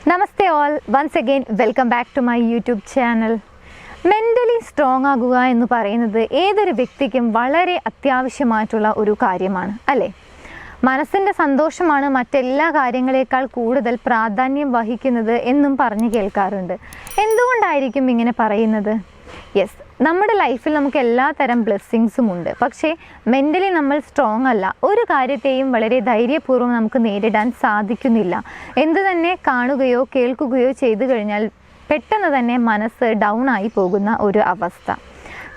Namaste all, once again welcome back to my YouTube channel. Mentally strong ആകുക എന്ന് പറയുന്നത് ഏതൊരു വ്യക്തിക്കും വളരെ അത്യാവശ്യമായിട്ടുള്ള ഒരു കാര്യമാണ് അല്ലേ? മനസ്സിൻ്റെ സന്തോഷമാണ് മറ്റെല്ലാ കാര്യങ്ങളെക്കാൾ കൂടുതൽ പ്രാധാന്യം വഹിക്കുന്നത് എന്നും പറഞ്ഞു കേൾക്കാറുണ്ട്. എന്തുകൊണ്ടായിരിക്കും ഇങ്ങനെ പറയുന്നത്? യെസ്, നമ്മുടെ ലൈഫിൽ നമുക്ക് എല്ലാ തരം ബ്ലെസ്സിങ്സും ഉണ്ട്. പക്ഷേ മെൻ്റലി നമ്മൾ സ്ട്രോങ് അല്ല. ഒരു കാര്യത്തെയും വളരെ ധൈര്യപൂർവ്വം നമുക്ക് നേരിടാൻ സാധിക്കുന്നില്ല. എന്തു തന്നെ കാണുകയോ കേൾക്കുകയോ ചെയ്തു കഴിഞ്ഞാൽ പെട്ടെന്ന് തന്നെ മനസ്സ് ഡൗൺ ആയി പോകുന്ന ഒരു അവസ്ഥ.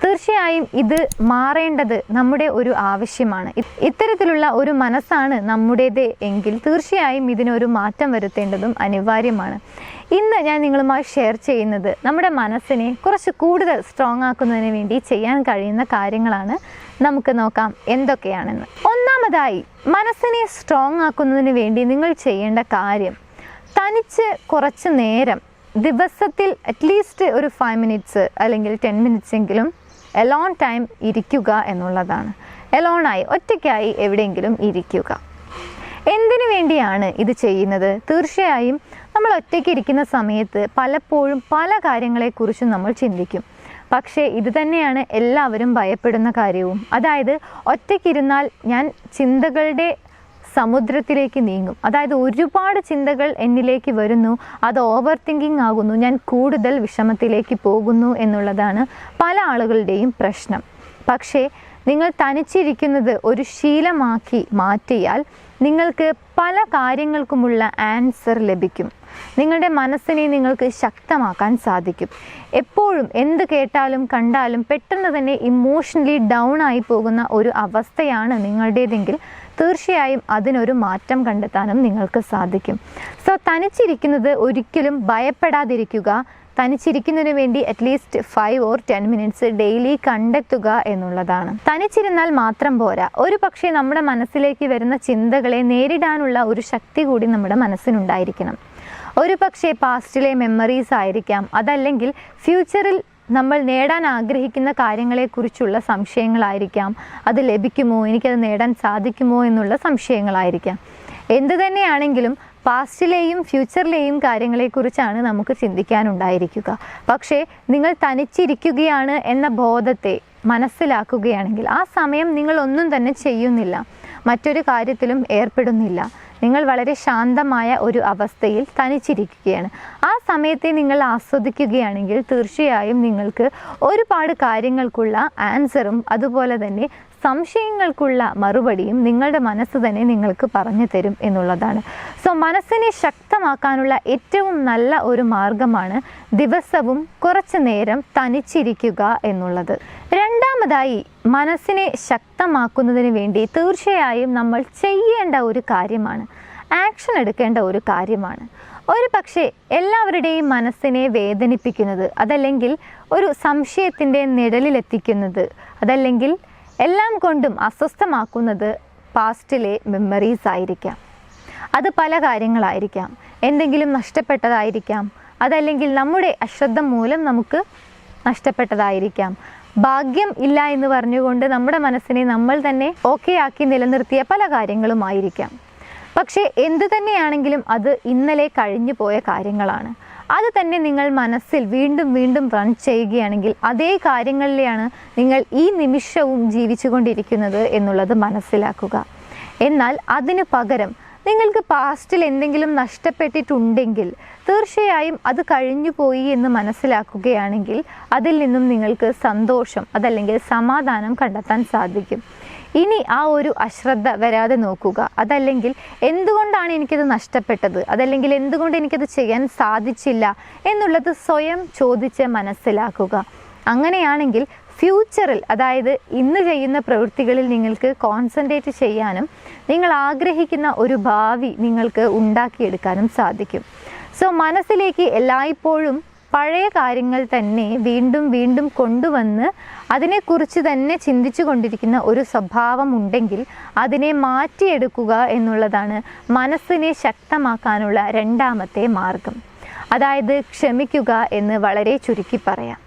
തീർച്ചയായും ഇത് മാറേണ്ടത് നമ്മുടെ ഒരു ആവശ്യമാണ്. ഇത്തരത്തിലുള്ള ഒരു മനസ്സാണ് നമ്മുടേത് എങ്കിൽ തീർച്ചയായും ഇതിനൊരു മാറ്റം വരുത്തേണ്ടതും അനിവാര്യമാണ്. ഇന്ന് ഞാൻ നിങ്ങളുമായി ഷെയർ ചെയ്യുന്നത് നമ്മുടെ മനസ്സിനെ കുറച്ച് കൂടുതൽ സ്ട്രോങ് ആക്കുന്നതിന് വേണ്ടി ചെയ്യാൻ കഴിയുന്ന കാര്യങ്ങളാണ്. നമുക്ക് നോക്കാം എന്തൊക്കെയാണെന്ന്. ഒന്നാമതായി, മനസ്സിനെ സ്ട്രോങ് ആക്കുന്നതിന് വേണ്ടി നിങ്ങൾ ചെയ്യേണ്ട കാര്യം, തനിച്ച് കുറച്ച് നേരം ദിവസത്തിൽ അറ്റ്ലീസ്റ്റ് ഒരു 5 മിനിറ്റ്സ് അല്ലെങ്കിൽ 10 മിനിറ്റ്സ് എങ്കിലും എലോൺ ടൈം ഇരിക്കുക എന്നുള്ളതാണ്. എലോണായി ഒറ്റയ്ക്കായി എവിടെയെങ്കിലും ഇരിക്കുക. എന്തിനു വേണ്ടിയാണ് ഇത് ചെയ്യുന്നത്? തീർച്ചയായും നമ്മൾ ഒറ്റയ്ക്ക് ഇരിക്കുന്ന സമയത്ത് പലപ്പോഴും പല കാര്യങ്ങളെക്കുറിച്ചും നമ്മൾ ചിന്തിക്കും. പക്ഷേ ഇത് തന്നെയാണ് എല്ലാവരും ഭയപ്പെടുന്ന കാര്യവും. അതായത് ഒറ്റയ്ക്കിരുന്നാൽ ഞാൻ ചിന്തകളുടെ സമുദ്രത്തിലേക്ക് നീങ്ങും. അതായത് ഒരുപാട് ചിന്തകൾ എന്നിലേക്ക് വരുന്നു, അത് ഓവർ തിങ്കിങ് ആകുന്നു, ഞാൻ കൂടുതൽ വിഷമത്തിലേക്ക് പോകുന്നു എന്നുള്ളതാണ് പല ആളുകളുടെയും പ്രശ്നം. പക്ഷേ നിങ്ങൾ തനിച്ചിരിക്കുന്നത് ഒരു ശീലമാക്കി മാറ്റിയാൽ നിങ്ങൾക്ക് പല കാര്യങ്ങൾക്കുമുള്ള ആൻസർ ലഭിക്കും. നിങ്ങളുടെ മനസ്സിനെ നിങ്ങൾക്ക് ശക്തമാക്കാൻ സാധിക്കും. എപ്പോഴും എന്ത് കേട്ടാലും കണ്ടാലും പെട്ടെന്ന് തന്നെ ഇമോഷണലി ഡൗൺ ആയി പോകുന്ന ഒരു അവസ്ഥയാണ് നിങ്ങളുടേതെങ്കിൽ തീർച്ചയായും അതിനൊരു മാറ്റം കണ്ടെത്താനും നിങ്ങൾക്ക് സാധിക്കും. സോ തനിച്ചിരിക്കുന്നത് ഒരിക്കലും ഭയപ്പെടാതിരിക്കുക. തനിച്ചിരിക്കുന്നതിന് വേണ്ടി അറ്റ്ലീസ്റ്റ് 5 or 10 മിനിറ്റ്സ് ഡെയിലി കണ്ടെത്തുക എന്നുള്ളതാണ്. തനിച്ചിരുന്നാൽ മാത്രം പോരാ, ഒരു പക്ഷേ നമ്മുടെ മനസ്സിലേക്ക് വരുന്ന ചിന്തകളെ നേരിടാനുള്ള ഒരു ശക്തി കൂടി നമ്മുടെ മനസ്സിനുണ്ടായിരിക്കണം. ഒരു പക്ഷേ പാസ്റ്റിലെ മെമ്മറീസ് ആയിരിക്കാം, അതല്ലെങ്കിൽ ഫ്യൂച്ചറിൽ നമ്മൾ നേടാൻ ആഗ്രഹിക്കുന്ന കാര്യങ്ങളെക്കുറിച്ചുള്ള സംശയങ്ങളായിരിക്കാം. അത് ലഭിക്കുമോ, എനിക്കത് നേടാൻ സാധിക്കുമോ എന്നുള്ള സംശയങ്ങളായിരിക്കാം. എന്തു തന്നെയാണെങ്കിലും പാസ്റ്റിലെയും ഫ്യൂച്ചറിലെയും കാര്യങ്ങളെക്കുറിച്ചാണ് നമുക്ക് ചിന്തിക്കാനുണ്ടായിരിക്കുക. പക്ഷേ നിങ്ങൾ തനിച്ചിരിക്കുകയാണ് എന്ന ബോധത്തെ മനസ്സിലാക്കുകയാണെങ്കിൽ ആ സമയം നിങ്ങൾ ഒന്നും തന്നെ ചെയ്യുന്നില്ല, മറ്റൊരു കാര്യത്തിലും ഏർപ്പെടുന്നില്ല. നിങ്ങൾ വളരെ ശാന്തമായ ഒരു അവസ്ഥയിൽ തനിച്ചിരിക്കുകയാണ്. ആ സമയത്തെ നിങ്ങൾ ആസ്വദിക്കുകയാണെങ്കിൽ തീർച്ചയായും നിങ്ങൾക്ക് ഒരുപാട് കാര്യങ്ങൾക്കുള്ള ആൻസറും അതുപോലെ തന്നെ സംശയങ്ങൾക്കുള്ള മറുപടിയും നിങ്ങളുടെ മനസ്സ് തന്നെ നിങ്ങൾക്ക് പറഞ്ഞു തരും എന്നുള്ളതാണ്. സോ മനസ്സിനെ ശക്തമാക്കാനുള്ള ഏറ്റവും നല്ല ഒരു മാർഗമാണ് ദിവസവും കുറച്ചു നേരം തനിച്ചിരിക്കുക എന്നുള്ളത്. രണ്ടാമതായി, മനസ്സിനെ ശക്തമാക്കുന്നതിന് വേണ്ടി തീർച്ചയായും നമ്മൾ ചെയ്യേണ്ട ഒരു കാര്യമാണ്, ആക്ഷൻ എടുക്കേണ്ട ഒരു കാര്യമാണ്. ഒരു പക്ഷേ എല്ലാവരുടെയും മനസ്സിനെ വേദനിപ്പിക്കുന്നത്, അതല്ലെങ്കിൽ ഒരു സംശയത്തിൻ്റെ നിഴലിലെത്തിക്കുന്നത്, അതല്ലെങ്കിൽ എല്ലാം കൊണ്ടും അസ്വസ്ഥമാക്കുന്നത് പാസ്റ്റിലെ മെമ്മറീസ് ആയിരിക്കാം. അത് പല കാര്യങ്ങളായിരിക്കാം. എന്തെങ്കിലും നഷ്ടപ്പെട്ടതായിരിക്കാം, അതല്ലെങ്കിൽ നമ്മുടെ അശ്രദ്ധ മൂലം നമുക്ക് നഷ്ടപ്പെട്ടതായിരിക്കാം. ഭാഗ്യം ഇല്ല എന്ന് പറഞ്ഞുകൊണ്ട് നമ്മുടെ മനസ്സിനെ നമ്മൾ തന്നെ ഓക്കെ ആക്കി നിലനിർത്തിയ പല കാര്യങ്ങളുമായിരിക്കാം. പക്ഷേ എന്തു തന്നെയാണെങ്കിലും അത് ഇന്നലെ കഴിഞ്ഞു പോയ കാര്യങ്ങളാണ്. അത് തന്നെ നിങ്ങൾ മനസ്സിൽ വീണ്ടും വീണ്ടും റൺ ചെയ്യുകയാണെങ്കിൽ അതേ കാര്യങ്ങളിലാണ് നിങ്ങൾ ഈ നിമിഷവും ജീവിച്ചു കൊണ്ടിരിക്കുന്നത് എന്നുള്ളത് മനസ്സിലാക്കുക. എന്നാൽ അതിന് പകരം നിങ്ങൾക്ക് പാസ്റ്റിൽ എന്തെങ്കിലും നഷ്ടപ്പെട്ടിട്ടുണ്ടെങ്കിൽ തീർച്ചയായും അത് കഴിഞ്ഞു പോയി എന്ന് മനസ്സിലാക്കുകയാണെങ്കിൽ അതിൽ നിന്നും നിങ്ങൾക്ക് സന്തോഷം, അതല്ലെങ്കിൽ സമാധാനം കണ്ടെത്താൻ സാധിക്കും. ഇനി ആ ഒരു അശ്രദ്ധ വരാതെ നോക്കുക. അതല്ലെങ്കിൽ എന്തുകൊണ്ടാണ് എനിക്കത് നഷ്ടപ്പെട്ടത്, അതല്ലെങ്കിൽ എന്തുകൊണ്ട് എനിക്കത് ചെയ്യാൻ സാധിച്ചില്ല എന്നുള്ളത് സ്വയം ചോദിച്ച് മനസ്സിലാക്കുക. അങ്ങനെയാണെങ്കിൽ ഫ്യൂച്ചറിൽ, അതായത് ഇന്ന് ചെയ്യുന്ന പ്രവൃത്തികളിൽ നിങ്ങൾക്ക് കോൺസെൻട്രേറ്റ് ചെയ്യാനും നിങ്ങൾ ആഗ്രഹിക്കുന്ന ഒരു ഭാവി നിങ്ങൾക്ക് ഉണ്ടാക്കിയെടുക്കാനും സാധിക്കും. സോ മനസ്സിലേക്ക് എല്ലായ്പ്പോഴും പഴയ കാര്യങ്ങൾ തന്നെ വീണ്ടും വീണ്ടും കൊണ്ടുവന്ന് അതിനെക്കുറിച്ച് തന്നെ ചിന്തിച്ചു കൊണ്ടിരിക്കുന്ന ഒരു സ്വഭാവം ഉണ്ടെങ്കിൽ അതിനെ മാറ്റിയെടുക്കുക എന്നുള്ളതാണ് മനസ്സിനെ ശക്തമാക്കാനുള്ള രണ്ടാമത്തെ മാർഗം. അതായത് ക്ഷമിക്കുക എന്ന് വളരെ ചുരുക്കി പറയാം.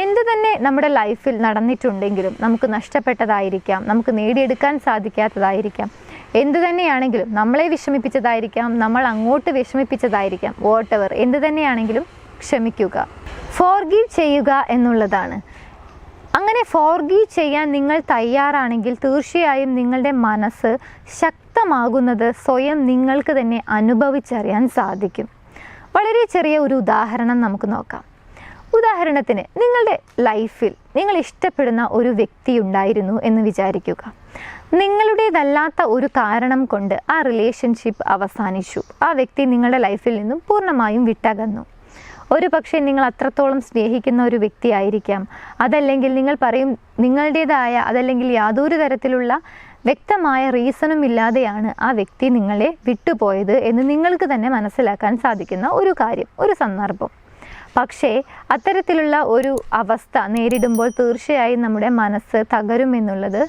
എന്തു തന്നെ നമ്മുടെ ലൈഫിൽ നടന്നിട്ടുണ്ടെങ്കിലും നമുക്ക് നഷ്ടപ്പെട്ടതായിരിക്കാം, നമുക്ക് നേടിയെടുക്കാൻ സാധിക്കാത്തതായിരിക്കാം, എന്തു തന്നെയാണെങ്കിലും നമ്മളെ വിഷമിപ്പിച്ചതായിരിക്കാം, നമ്മൾ അങ്ങോട്ട് വിഷമിപ്പിച്ചതായിരിക്കാം, വോട്ടെവർ എന്തു തന്നെയാണെങ്കിലും ക്ഷമിക്കുക, ഫോർഗീവ് ചെയ്യുക എന്നുള്ളതാണ്. അങ്ങനെ ഫോർഗീവ് ചെയ്യാൻ നിങ്ങൾ തയ്യാറാണെങ്കിൽ തീർച്ചയായും നിങ്ങളുടെ മനസ്സ് ശക്തമാകുന്നത് സ്വയം നിങ്ങൾക്ക് തന്നെ അനുഭവിച്ചറിയാൻ സാധിക്കും. വളരെ ചെറിയ ഒരു ഉദാഹരണം നമുക്ക് നോക്കാം. ഉദാഹരണത്തിന്, നിങ്ങളുടെ ലൈഫിൽ നിങ്ങൾ ഇഷ്ടപ്പെടുന്ന ഒരു വ്യക്തി ഉണ്ടായിരുന്നു എന്ന് വിചാരിക്കുക. നിങ്ങളുടേതല്ലാത്ത ഒരു കാരണം കൊണ്ട് ആ റിലേഷൻഷിപ്പ് അവസാനിച്ചു. ആ വ്യക്തി നിങ്ങളുടെ ലൈഫിൽ നിന്നും പൂർണ്ണമായും വിട്ടകന്നു. ഒരു പക്ഷേ നിങ്ങൾ അത്രത്തോളം സ്നേഹിക്കുന്ന ഒരു വ്യക്തിയായിരിക്കാം. അതല്ലെങ്കിൽ നിങ്ങൾ പറയും നിങ്ങളുടേതായ അതല്ലെങ്കിൽ യാതൊരു തരത്തിലുള്ള വ്യക്തമായ റീസണും ഇല്ലാതെയാണ് ആ വ്യക്തി നിങ്ങളെ വിട്ടുപോയത് എന്ന് നിങ്ങൾക്ക് തന്നെ മനസ്സിലാക്കാൻ സാധിക്കുന്ന ഒരു കാര്യം, ഒരു സന്ദർഭം. പക്ഷേ അത്തരത്തിലുള്ള ഒരു അവസ്ഥ നേരിടുമ്പോൾ തീർച്ചയായും നമ്മുടെ മനസ്സ് തകരുമെന്നുള്ളത്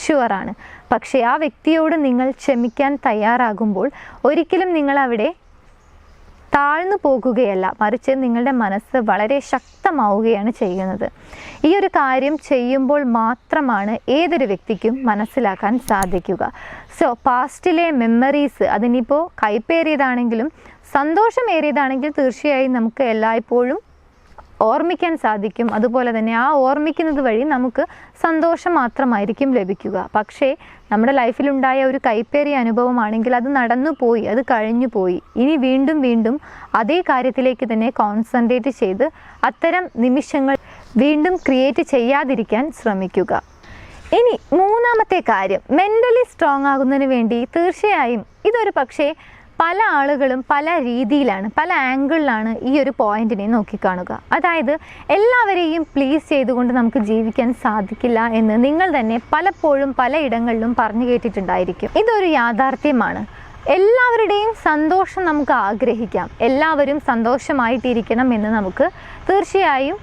ഷുവറാണ്. പക്ഷേ ആ വ്യക്തിയോട് നിങ്ങൾ ക്ഷമിക്കാൻ തയ്യാറാകുമ്പോൾ ഒരിക്കലും നിങ്ങൾ അവിടെ താഴ്ന്നു പോകുകയല്ല, മറിച്ച് നിങ്ങളുടെ മനസ്സ് വളരെ ശക്തമാവുകയാണ് ചെയ്യുന്നത്. ഈ ഒരു കാര്യം ചെയ്യുമ്പോൾ മാത്രമാണ് ഏതൊരു വ്യക്തിക്കും മനസ്സിലാക്കാൻ സാധിക്കുക. സോ പാസ്റ്റിലെ മെമ്മറീസ്, അതിനിപ്പോൾ കൈപ്പേറിയതാണെങ്കിലും സന്തോഷമേറിയതാണെങ്കിൽ തീർച്ചയായും നമുക്ക് എല്ലായ്പ്പോഴും ഓർമ്മിക്കാൻ സാധിക്കും. അതുപോലെ തന്നെ ആ ഓർമ്മിക്കുന്നത് വഴി നമുക്ക് സന്തോഷം മാത്രമായിരിക്കും ലഭിക്കുക. പക്ഷേ നമ്മുടെ ലൈഫിലുണ്ടായ ഒരു കൈപ്പേറിയ അനുഭവമാണെങ്കിൽ അത് നടന്നു പോയി, അത് കഴിഞ്ഞു പോയി. ഇനി വീണ്ടും വീണ്ടും അതേ കാര്യത്തിലേക്ക് തന്നെ കോൺസെൻട്രേറ്റ് ചെയ്ത് അത്തരം നിമിഷങ്ങൾ വീണ്ടും ക്രിയേറ്റ് ചെയ്യാതിരിക്കാൻ ശ്രമിക്കുക. ഇനി മൂന്നാമത്തെ കാര്യം, മെൻ്റലി സ്ട്രോങ് ആകുന്നതിന് വേണ്ടി തീർച്ചയായും ഇതൊരു പക്ഷേ പല ആളുകളും പല രീതിയിലാണ്, പല ആംഗിളിലാണ് ഈ ഒരു പോയിന്റിനെ നോക്കിക്കാണുക. അതായത് എല്ലാവരെയും പ്ലീസ് ചെയ്തുകൊണ്ട് നമുക്ക് ജീവിക്കാൻ സാധിക്കില്ല എന്ന് നിങ്ങൾ തന്നെ പലപ്പോഴും പലയിടങ്ങളിലും പറഞ്ഞു കേട്ടിട്ടുണ്ടായിരിക്കും. ഇതൊരു യാഥാർത്ഥ്യമാണ്. എല്ലാവരുടെയും സന്തോഷം നമുക്ക് ആഗ്രഹിക്കാം, എല്ലാവരും സന്തോഷമായിട്ടിരിക്കണം എന്ന് നമുക്ക് തീർച്ചയായും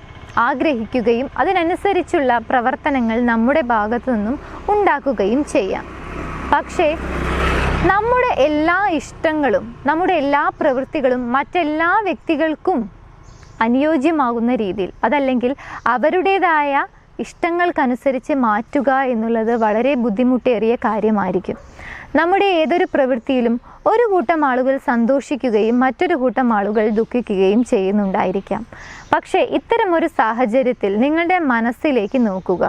ആഗ്രഹിക്കുകയും അതിനനുസരിച്ചുള്ള പ്രവർത്തനങ്ങൾ നമ്മുടെ ഭാഗത്തു നിന്നും ഉണ്ടാക്കുകയും ചെയ്യാം. പക്ഷേ നമ്മുടെ എല്ലാ ഇഷ്ടങ്ങളും നമ്മുടെ എല്ലാ പ്രവൃത്തികളും മറ്റെല്ലാ വ്യക്തികൾക്കും അനുയോജ്യമാകുന്ന രീതിയിൽ, അതല്ലെങ്കിൽ അവരുടേതായ ഇഷ്ടങ്ങൾക്കനുസരിച്ച് മാറ്റുക എന്നുള്ളത് വളരെ ബുദ്ധിമുട്ടേറിയ കാര്യമായിരിക്കും. നമ്മുടെ ഏതൊരു പ്രവൃത്തിയിലും ഒരു കൂട്ടം ആളുകൾ സന്തോഷിക്കുകയും മറ്റൊരു കൂട്ടം ആളുകൾ ദുഃഖിക്കുകയും ചെയ്യുന്നുണ്ടായിരിക്കാം. പക്ഷേ ഇത്തരമൊരു സാഹചര്യത്തിൽ നിങ്ങളുടെ മനസ്സിലേക്ക് നോക്കുക.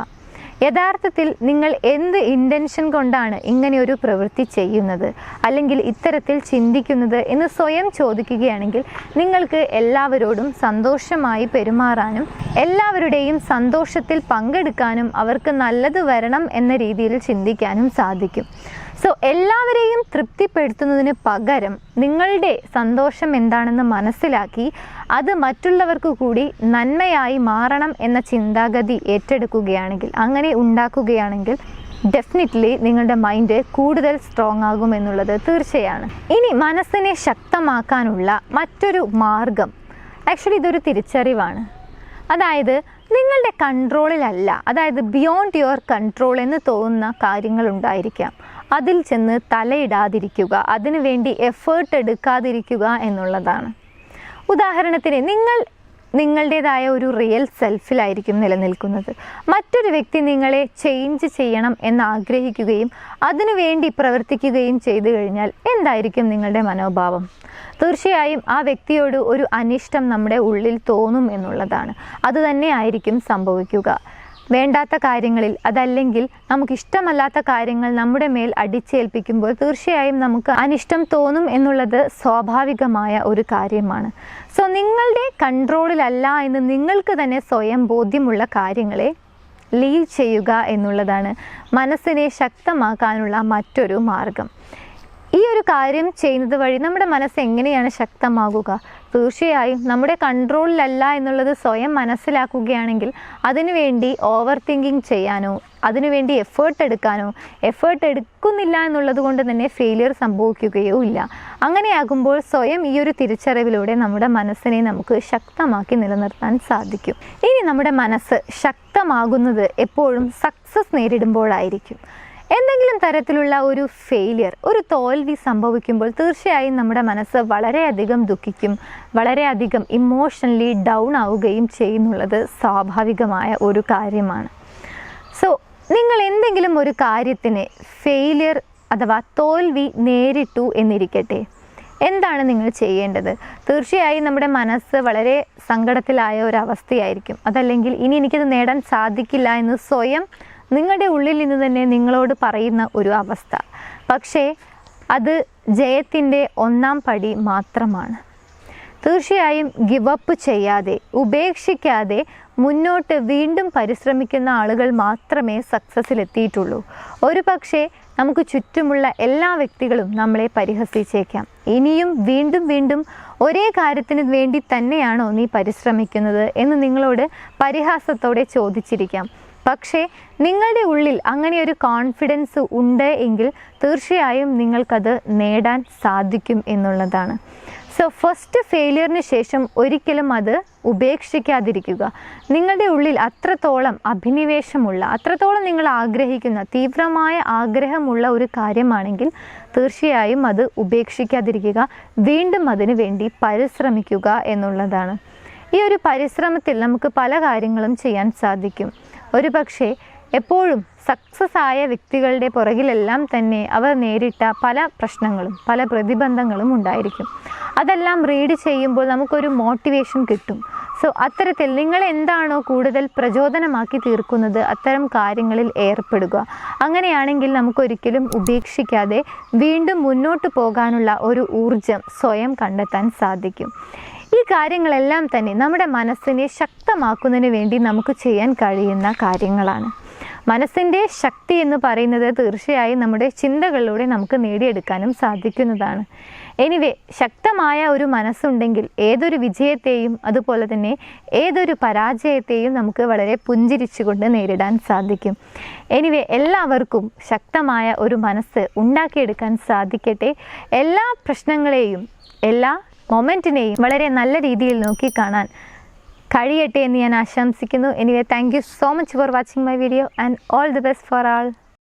യഥാർത്ഥത്തിൽ നിങ്ങൾ എന്ത് ഇൻറ്റൻഷൻ കൊണ്ടാണ് ഇങ്ങനെയൊരു പ്രവൃത്തി ചെയ്യുന്നത്, അല്ലെങ്കിൽ ഇത്തരത്തിൽ ചിന്തിക്കുന്നത് എന്ന് സ്വയം ചോദിക്കുകയാണെങ്കിൽ നിങ്ങൾക്ക് എല്ലാവരോടും സന്തോഷമായി പെരുമാറാനും എല്ലാവരുടെയും സന്തോഷത്തിൽ പങ്കെടുക്കാനും അവർക്ക് നല്ലത് വരണം എന്ന രീതിയിൽ ചിന്തിക്കാനും സാധിക്കും. സോ എല്ലാവരെയും തൃപ്തിപ്പെടുത്തുന്നതിന് പകരം നിങ്ങളുടെ സന്തോഷം എന്താണെന്ന് മനസ്സിലാക്കി അത് മറ്റുള്ളവർക്ക് കൂടി നന്മയായി മാറണം എന്ന ചിന്താഗതി ഏറ്റെടുക്കുകയാണെങ്കിൽ, അങ്ങനെ ഉണ്ടാക്കുകയാണെങ്കിൽ ഡെഫിനറ്റ്ലി നിങ്ങളുടെ മൈൻഡ് കൂടുതൽ സ്ട്രോങ് ആകുമെന്നുള്ളത് തീർച്ചയാണ്. ഇനി മനസ്സിനെ ശക്തമാക്കാനുള്ള മറ്റൊരു മാർഗം, ആക്ച്വലി ഇതൊരു തിരിച്ചറിവാണ്. അതായത് നിങ്ങളുടെ കൺട്രോളിലല്ല, അതായത് ബിയോണ്ട് യുവർ കൺട്രോൾ എന്ന് തോന്നുന്ന കാര്യങ്ങൾ ഉണ്ടായിരിക്കാം. അതിൽ ചെന്ന് തലയിടാതിരിക്കുക, അതിനുവേണ്ടി എഫേർട്ട് എടുക്കാതിരിക്കുക എന്നുള്ളതാണ്. ഉദാഹരണത്തിന്, നിങ്ങളുടേതായ ഒരു റിയൽ സെൽഫിലായിരിക്കും നിലനിൽക്കുന്നത്. മറ്റൊരു വ്യക്തി നിങ്ങളെ ചേഞ്ച് ചെയ്യണം എന്ന് ആഗ്രഹിക്കുകയും അതിനുവേണ്ടി പ്രവർത്തിക്കുകയും ചെയ്തു കഴിഞ്ഞാൽ എന്തായിരിക്കും നിങ്ങളുടെ മനോഭാവം? തീർച്ചയായും ആ വ്യക്തിയോട് ഒരു അനിഷ്ടം നമ്മുടെ ഉള്ളിൽ തോന്നും എന്നുള്ളതാണ്. അതുതന്നെ ആയിരിക്കും സംഭവിക്കുക. വേണ്ടാത്ത കാര്യങ്ങളിൽ, അതല്ലെങ്കിൽ നമുക്കിഷ്ടമല്ലാത്ത കാര്യങ്ങൾ നമ്മുടെ മേൽ അടിച്ചേൽപ്പിക്കുമ്പോൾ തീർച്ചയായും നമുക്ക് അനിഷ്ടം തോന്നും എന്നുള്ളത് സ്വാഭാവികമായ ഒരു കാര്യമാണ്. സോ നിങ്ങളുടെ കൺട്രോളിലല്ല എന്ന് നിങ്ങൾക്ക് തന്നെ സ്വയം ബോധ്യമുള്ള കാര്യങ്ങളെ ലീവ് ചെയ്യുക എന്നുള്ളതാണ് മനസ്സിനെ ശക്തമാക്കാനുള്ള മറ്റൊരു മാർഗം. ഈ ഒരു കാര്യം ചെയ്യുന്നത് വഴി നമ്മുടെ മനസ്സ് എങ്ങനെയാണ് ശക്തമാകുക? തീർച്ചയായും നമ്മുടെ കൺട്രോളിലല്ല എന്നുള്ളത് സ്വയം മനസ്സിലാക്കുകയാണെങ്കിൽ അതിനുവേണ്ടി ഓവർ തിങ്കിങ് ചെയ്യാനോ അതിനുവേണ്ടി എഫേർട്ട് എടുക്കുന്നില്ല എന്നുള്ളത് കൊണ്ട് തന്നെ ഫെയിലിയർ സംഭവിക്കുകയോ ഇല്ല. അങ്ങനെയാകുമ്പോൾ സ്വയം ഈ ഒരു തിരിച്ചറിവിലൂടെ നമ്മുടെ മനസ്സിനെ നമുക്ക് ശക്തമാക്കി നിലനിർത്താൻ സാധിക്കും. ഇനി നമ്മുടെ മനസ്സ് ശക്തമാകുന്നത് എപ്പോഴും സക്സസ് നേരിടുമ്പോഴായിരിക്കും. എന്തെങ്കിലും തരത്തിലുള്ള ഒരു ഫെയിലിയർ, ഒരു തോൽവി സംഭവിക്കുമ്പോൾ തീർച്ചയായും നമ്മുടെ മനസ്സ് വളരെയധികം ദുഃഖിക്കും, വളരെയധികം ഇമോഷണലി ഡൗൺ ആവുകയും ചെയ്യുന്നുള്ളത് സ്വാഭാവികമായ ഒരു കാര്യമാണ്. സോ നിങ്ങൾ എന്തെങ്കിലും ഒരു കാര്യത്തിന് ഫെയിലിയർ അഥവാ തോൽവി നേരിട്ടു എന്നിരിക്കട്ടെ. എന്താണ് നിങ്ങൾ ചെയ്യേണ്ടത്? തീർച്ചയായും നമ്മുടെ മനസ്സ് വളരെ സങ്കടത്തിലായ ഒരവസ്ഥയായിരിക്കും. അതല്ലെങ്കിൽ ഇനി എനിക്കത് നേടാൻ സാധിക്കില്ല എന്ന് സ്വയം നിങ്ങളുടെ ഉള്ളിൽ നിന്ന് തന്നെ നിങ്ങളോട് പറയുന്ന ഒരു അവസ്ഥ. പക്ഷേ അത് ജയത്തിൻ്റെ ഒന്നാം പടി മാത്രമാണ്. തീർച്ചയായും ഗിവപ്പ് ചെയ്യാതെ, ഉപേക്ഷിക്കാതെ മുന്നോട്ട് വീണ്ടും പരിശ്രമിക്കുന്ന ആളുകൾ മാത്രമേ സക്സസ്സിലെത്തിയിട്ടുള്ളൂ. ഒരു പക്ഷേ നമുക്ക് ചുറ്റുമുള്ള എല്ലാ വ്യക്തികളും നമ്മളെ പരിഹസിച്ചേക്കാം. ഇനിയും വീണ്ടും വീണ്ടും ഒരേ കാര്യത്തിന് വേണ്ടി തന്നെയാണോ നീ പരിശ്രമിക്കുന്നത് എന്ന് നിങ്ങളോട് പരിഹാസത്തോടെ ചോദിച്ചിരിക്കാം. പക്ഷേ നിങ്ങളുടെ ഉള്ളിൽ അങ്ങനെ ഒരു കോൺഫിഡൻസ് ഉണ്ട് എങ്കിൽ തീർച്ചയായും നിങ്ങൾക്കത് നേടാൻ സാധിക്കും എന്നുള്ളതാണ്. സോ ഫസ്റ്റ് ഫെയിലിയറിന് ശേഷം ഒരിക്കലും അത് ഉപേക്ഷിക്കാതിരിക്കുക. നിങ്ങളുടെ ഉള്ളിൽ അത്രത്തോളം അഭിനിവേശമുള്ള, അത്രത്തോളം നിങ്ങൾ ആഗ്രഹിക്കുന്ന, തീവ്രമായ ആഗ്രഹമുള്ള ഒരു കാര്യമാണെങ്കിൽ തീർച്ചയായും അത് ഉപേക്ഷിക്കാതിരിക്കുക. വീണ്ടും അതിനു വേണ്ടി പരിശ്രമിക്കുക എന്നുള്ളതാണ്. ഈ ഒരു പരിശ്രമത്തിൽ നമുക്ക് പല കാര്യങ്ങളും ചെയ്യാൻ സാധിക്കും. ഒരു പക്ഷേ എപ്പോഴും സക്സസ് ആയ വ്യക്തികളുടെ പുറകിലെല്ലാം തന്നെ അവർ നേരിട്ട പല പ്രശ്നങ്ങളും പല പ്രതിബന്ധങ്ങളും ഉണ്ടായിരിക്കും. അതെല്ലാം റീഡ് ചെയ്യുമ്പോൾ നമുക്കൊരു മോട്ടിവേഷൻ കിട്ടും. സോ അത്തരത്തിൽ നിങ്ങൾ എന്താണോ കൂടുതൽ പ്രചോദനമാക്കി തീർക്കുന്നത് അത്തരം കാര്യങ്ങളിൽ ഏർപ്പെടുക. അങ്ങനെയാണെങ്കിൽ നമുക്കൊരിക്കലും ഉപേക്ഷിക്കാതെ വീണ്ടും മുന്നോട്ട് പോകാനുള്ള ഒരു ഊർജം സ്വയം കണ്ടെത്താൻ സാധിക്കും. ഈ കാര്യങ്ങളെല്ലാം തന്നെ നമ്മുടെ മനസ്സിനെ ശക്തമാക്കുന്നതിന് വേണ്ടി നമുക്ക് ചെയ്യാൻ കഴിയുന്ന കാര്യങ്ങളാണ്. മനസ്സിൻ്റെ ശക്തി എന്ന് പറയുന്നത് തീർച്ചയായും നമ്മുടെ ചിന്തകളിലൂടെ നമുക്ക് നേടിയെടുക്കാനും സാധിക്കുന്നതാണ്. എനിവേ, ശക്തമായ ഒരു മനസ്സുണ്ടെങ്കിൽ ഏതൊരു വിജയത്തെയും അതുപോലെ തന്നെ ഏതൊരു പരാജയത്തെയും നമുക്ക് വളരെ പുഞ്ചിരിച്ചുകൊണ്ട് നേരിടാൻ സാധിക്കും. എനിവേ, എല്ലാവർക്കും ശക്തമായ ഒരു മനസ്സ് ഉണ്ടാക്കിയെടുക്കാൻ സാധിക്കട്ടെ. എല്ലാ പ്രശ്നങ്ങളെയും എല്ലാ മൊമെൻറ്റിനെയും വളരെ നല്ല രീതിയിൽ നോക്കിക്കാണാൻ കഴിയട്ടെ എന്ന് ഞാൻ ആശംസിക്കുന്നു. Anyway, thank you so much for watching my video and all the best for all.